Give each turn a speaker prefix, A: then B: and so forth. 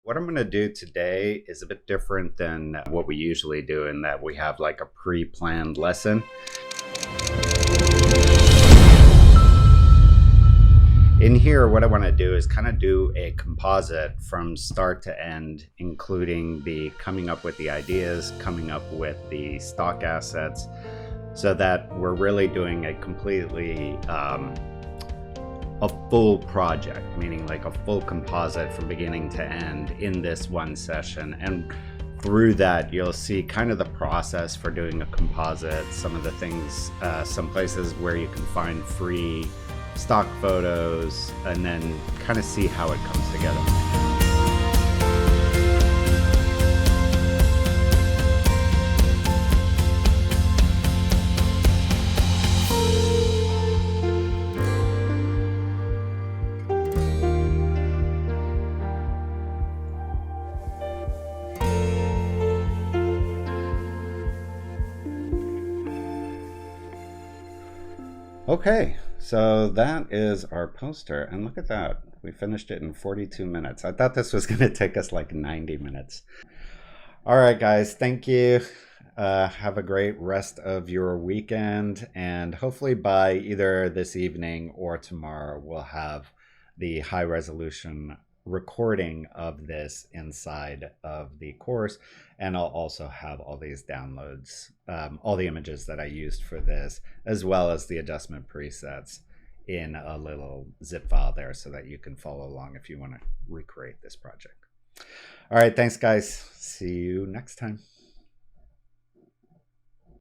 A: What I'm going to do today is a bit different than what we usually do in that we have like a pre-planned lesson. In here, what I want to do is kind of do a composite from start to end, including the coming up with the ideas, coming up with the stock assets, so that we're really doing a completely a full project, meaning like a full composite from beginning to end in this one session. And through that, you'll see kind of the process for doing a composite, some of the things, some places where you can find free stock photos, and then kind of see how it comes together. Okay, so that is our poster, and look at that. We finished it in 42 minutes. I thought this was going to take us like 90 minutes. All right, guys, thank you. Have a great rest of your weekend, and hopefully by either this evening or tomorrow, we'll have the high resolution recording of this inside of the course, and I'll also have all these downloads, all the images that I used for this, as well as the adjustment presets in a little zip file there so that you can follow along if you want to recreate this project. All right, thanks guys. See you next time.